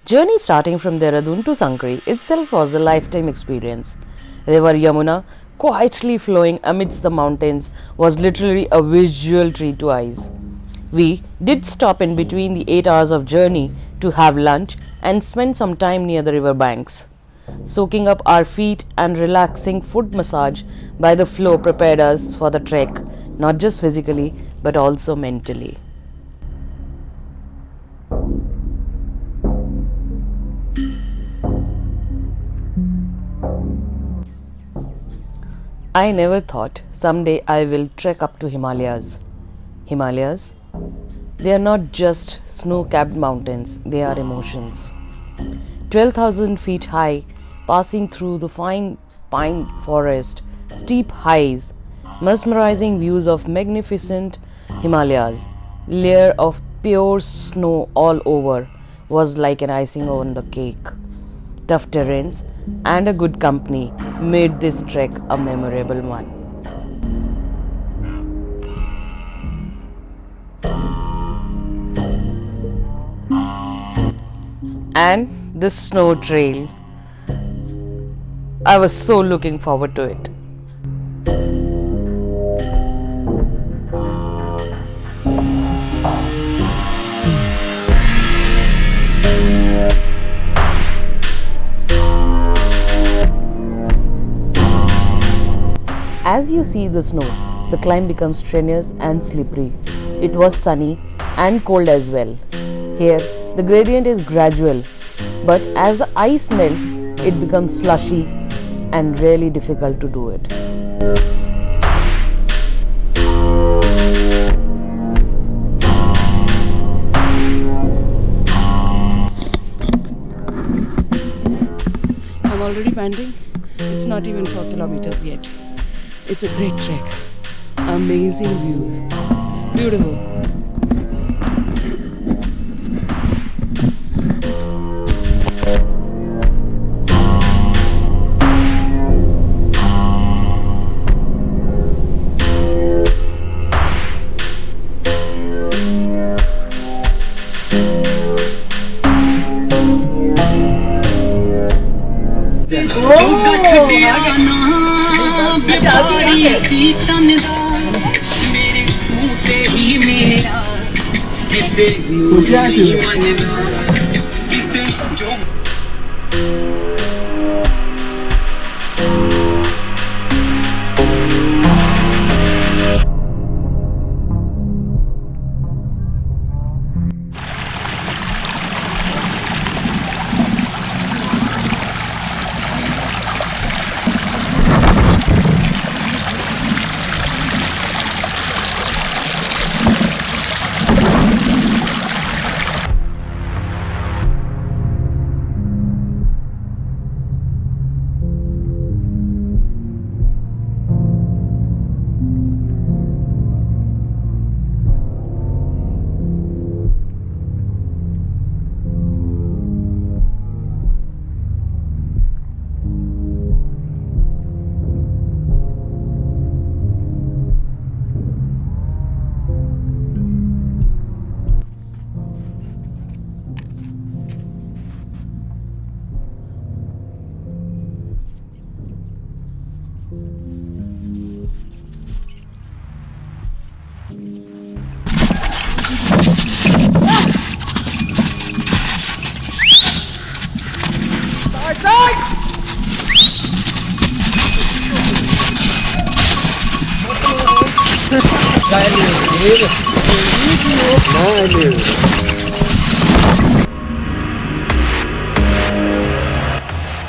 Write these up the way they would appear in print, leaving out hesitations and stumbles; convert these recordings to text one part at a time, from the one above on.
Journey starting from Dehradun to Sankri itself was a lifetime experience. River Yamuna, quietly flowing amidst the mountains, was literally a visual treat to eyes. We did stop in between the 8 hours of journey to have lunch and spend some time near the river banks. Soaking up our feet and relaxing foot massage by the flow prepared us for the trek, not just physically but also mentally. I never thought someday I will trek up to Himalayas. Himalayas? They are not just snow-capped mountains, they are emotions. 12,000 feet high, passing through the fine pine forest, steep heights, mesmerizing views of magnificent Himalayas, layer of pure snow all over, was like an icing on the cake. Tough terrains and a good company made this trek a memorable one. And the snow trail. I was so looking forward to it. As you see the snow, the climb becomes strenuous and slippery. It was sunny and cold as well. Here, the gradient is gradual, but as the ice melts, it becomes slushy and really difficult to do it. I'm already panting. It's not even 4 kilometers yet. It's a great trek. Amazing views. Beautiful.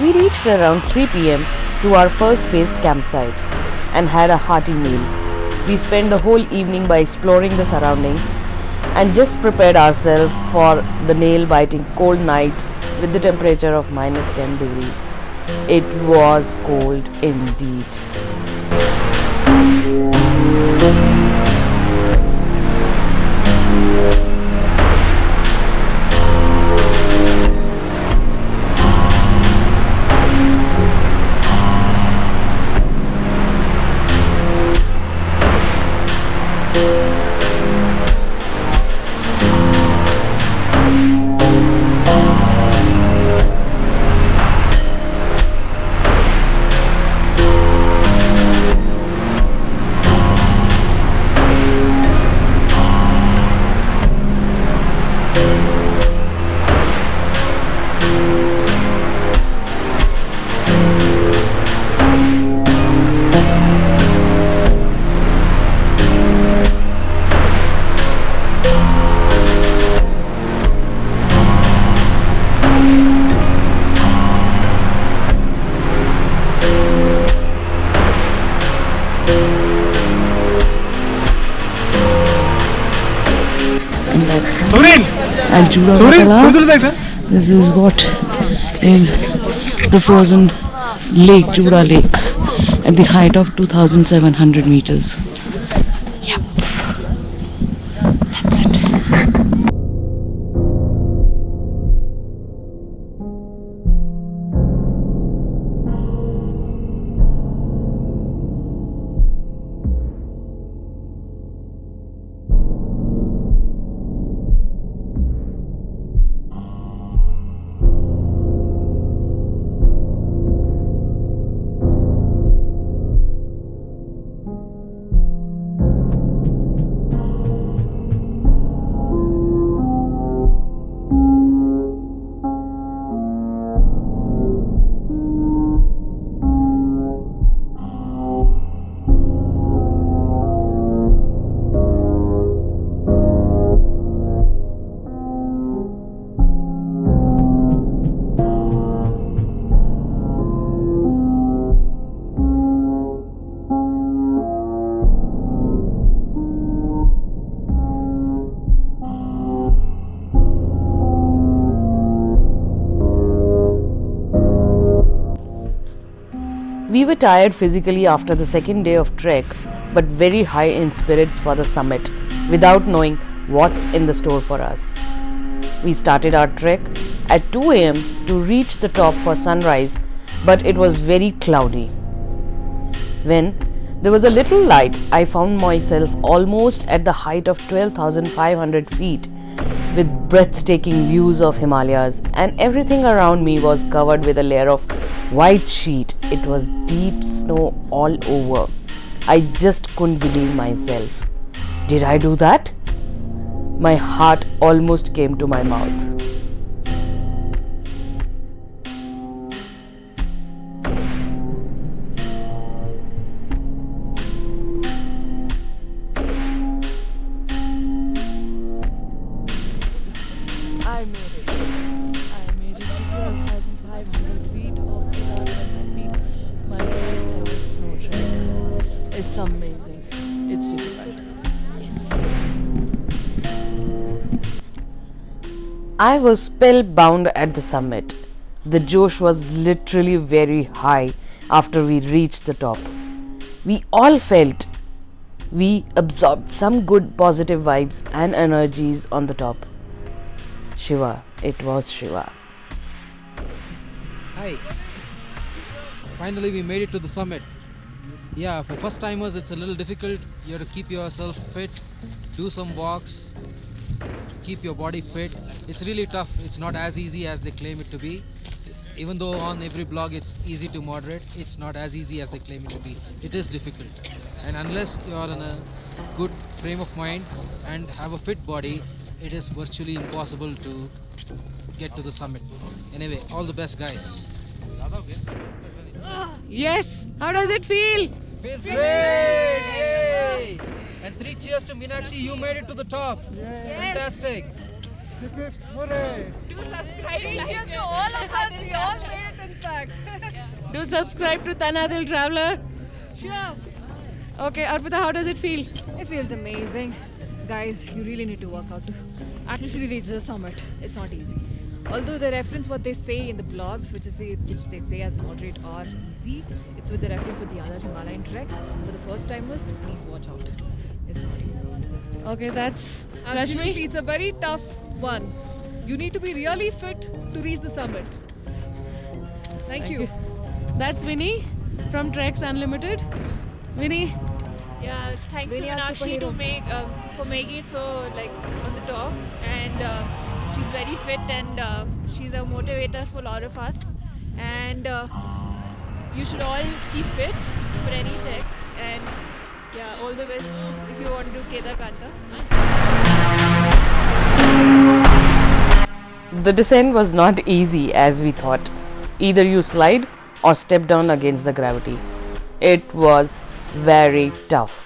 We reached around 3 p.m. to our first based campsite and had a hearty meal. We spent the whole evening by exploring the surroundings and just prepared ourselves for the nail-biting cold night with the temperature of minus 10 degrees. It was cold indeed. This is what is the frozen lake, Jura Lake, at the height of 2,700 meters. Yep, that's it. We were tired physically after the second day of trek, but very high in spirits for the summit, without knowing what's in the store for us. We started our trek at 2 am to reach the top for sunrise, but it was very cloudy. When there was a little light, I found myself almost at the height of 12,500 feet, with breathtaking views of Himalayas, and everything around me was covered with a layer of white sheet. It was deep snow all over. I just couldn't believe myself. Did I do that? My heart almost came to my mouth. I made it. I made it to 12,500 feet of Kedarkantha Peak, my first ever snow trek. It's amazing. It's difficult. Yes. I was spellbound at the summit. The josh was literally very high after we reached the top. We all felt we absorbed some good positive vibes and energies on the top. Shiva, it was Shiva. Hi. Finally we made it to the summit. Yeah, for first timers it's a little difficult. You have to keep yourself fit, do some walks, keep your body fit. It's really tough. It's not as easy as they claim it to be. Even though on every blog it's easy to moderate, it's not as easy as they claim it to be. It is difficult. And unless you are in a good frame of mind and have a fit body, it is virtually impossible to get to the summit. Anyway, all the best, guys. Yes, how does it feel? Feels great! Yay! And 3 cheers to Meenakshi, you made it to the top. Fantastic. Do subscribe. 3 cheers to all of us. We all made it, in fact. Do subscribe to tanhadiltraveller. Sure. Okay, Arpita, how does it feel? It feels amazing. Guys, you really need to work out to actually reach the summit. It's not easy. Although the reference what they say in the blogs, which they say as moderate or easy, it's with the reference with the other Himalayan Trek. For the first timers, please watch out. It's not easy. Okay, that's Actually, Rashmi. it's a very tough one. You need to be really fit to reach the summit. Thank you. That's Vinny from Treks Unlimited. Vinny, Yeah, thanks to Vinny, our Meenakshi to superhero. for making it so like on the top, and she's very fit and she's a motivator for a lot of us. And you should all keep fit for any trek. And yeah, all the best if you want to do Kedarkantha. The descent was not easy as we thought. Either you slide or step down against the gravity. It was very tough.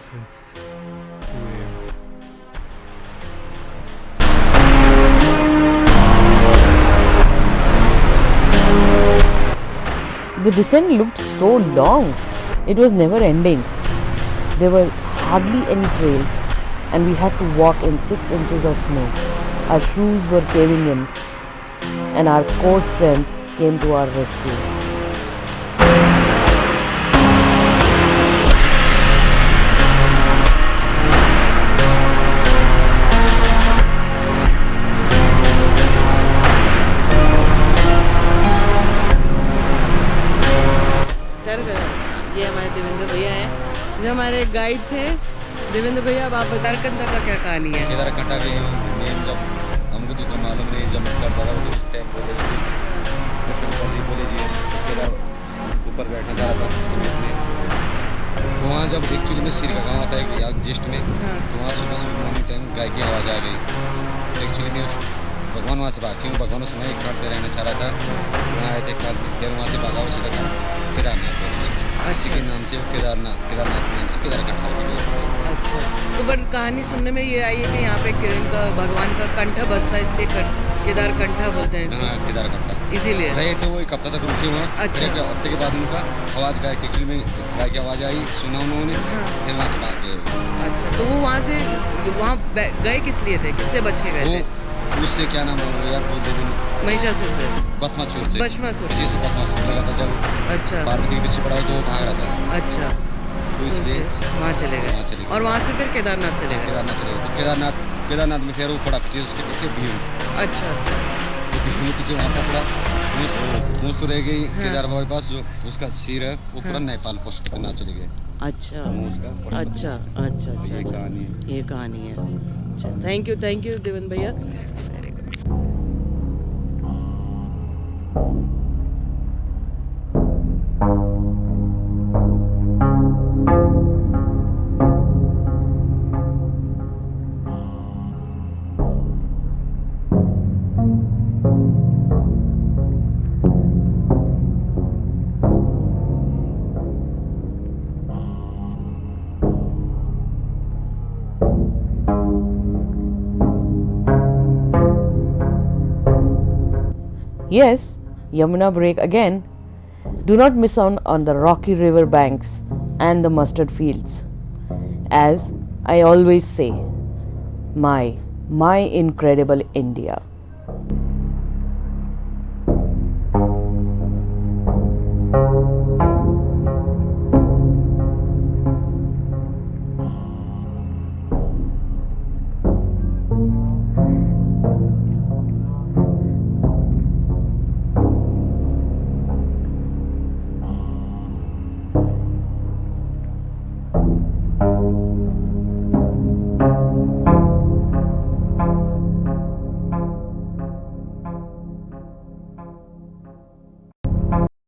since 2 a.m. The descent looked so long. It was never ending. There were hardly any trails, and we had to walk in 6 inches of snow. Our shoes were caving in, and our core strength came to our rescue. ये हमारे देवेंद्र भैया हैं जो हमारे guide थे। देवेंद्र भैया, अब आप केदारकंठा का क्या कहानी है? केदारकंठा के मेन जब हमको तो इतना मालूम नहीं, जब करता था तो उस टाइम बोले जी शंकर जी बोले जी केदार ऊपर बैठना जा रहा था समीप में, तो वहाँ जब एक्चुअली में सिर का गाँव आता है यार ज्येष्ठ में, तो वहाँ सुबह सुबह मॉर्निंग टाइम गाय की आवाज़ आ गई। तो एक्चुअली में भगवान वहाँ से भाग क्यों भगवान उस समय एक खाद में रहना चाह रहा था, तो वहाँ आए थे खाद में, फिर वहाँ से भागा वो सीधा केदारनाथ बोले इसी के नाम से केदारनाथ के नाम से केदारकंठा की। अच्छा, तो बट कहानी सुनने में ये आई है कि यहाँ पे इनका भगवान का कंठ बसता है, इसलिए केदारकंठा बोलते हैं इसको। हाँ, केदारकंठा इसीलिए रहे थे वो एक हफ्ता तक रुके वहाँ। अच्छा। एक हफ्ते के बाद उनका आवाज़ गाय एक्चुअली में गाय की आवाज़ आई, सुना उन्होंने, फिर वहाँ से भाग गए। अच्छा, तो वो वहाँ से वहाँ गए किस लिए थे, किससे बच के गए थे? उससे क्या नाम है यार बोलते भी नहीं, महिषासुर से, भस्मासुर से। भस्मासुर जिसे भस्मासुर लगा था जब अच्छा पार्वती के पीछे पड़ा हुआ तो वो भाग रहा था। अच्छा, तो इसलिए वहाँ चले गए और वहाँ से फिर केदारनाथ चले गए। केदारनाथ चले गए तो केदारनाथ में फिर वो पड़ा पीछे उसके पीछे भीम। अच्छा, तो भीम के पीछे वहाँ पकड़ा, पूछ तो रह गई केदार बाबा के पास, जो उसका सिर है वो पूरा नेपाल पोस्ट करना चले गए। अच्छा उसका अच्छा अच्छा अच्छा, ये कहानी है। ये कहानी है। अच्छा, थैंक यू देवेंद्र भैया। Yes, Yamuna break again. Do not miss out on the rocky river banks and the mustard fields. As I always say, my incredible India.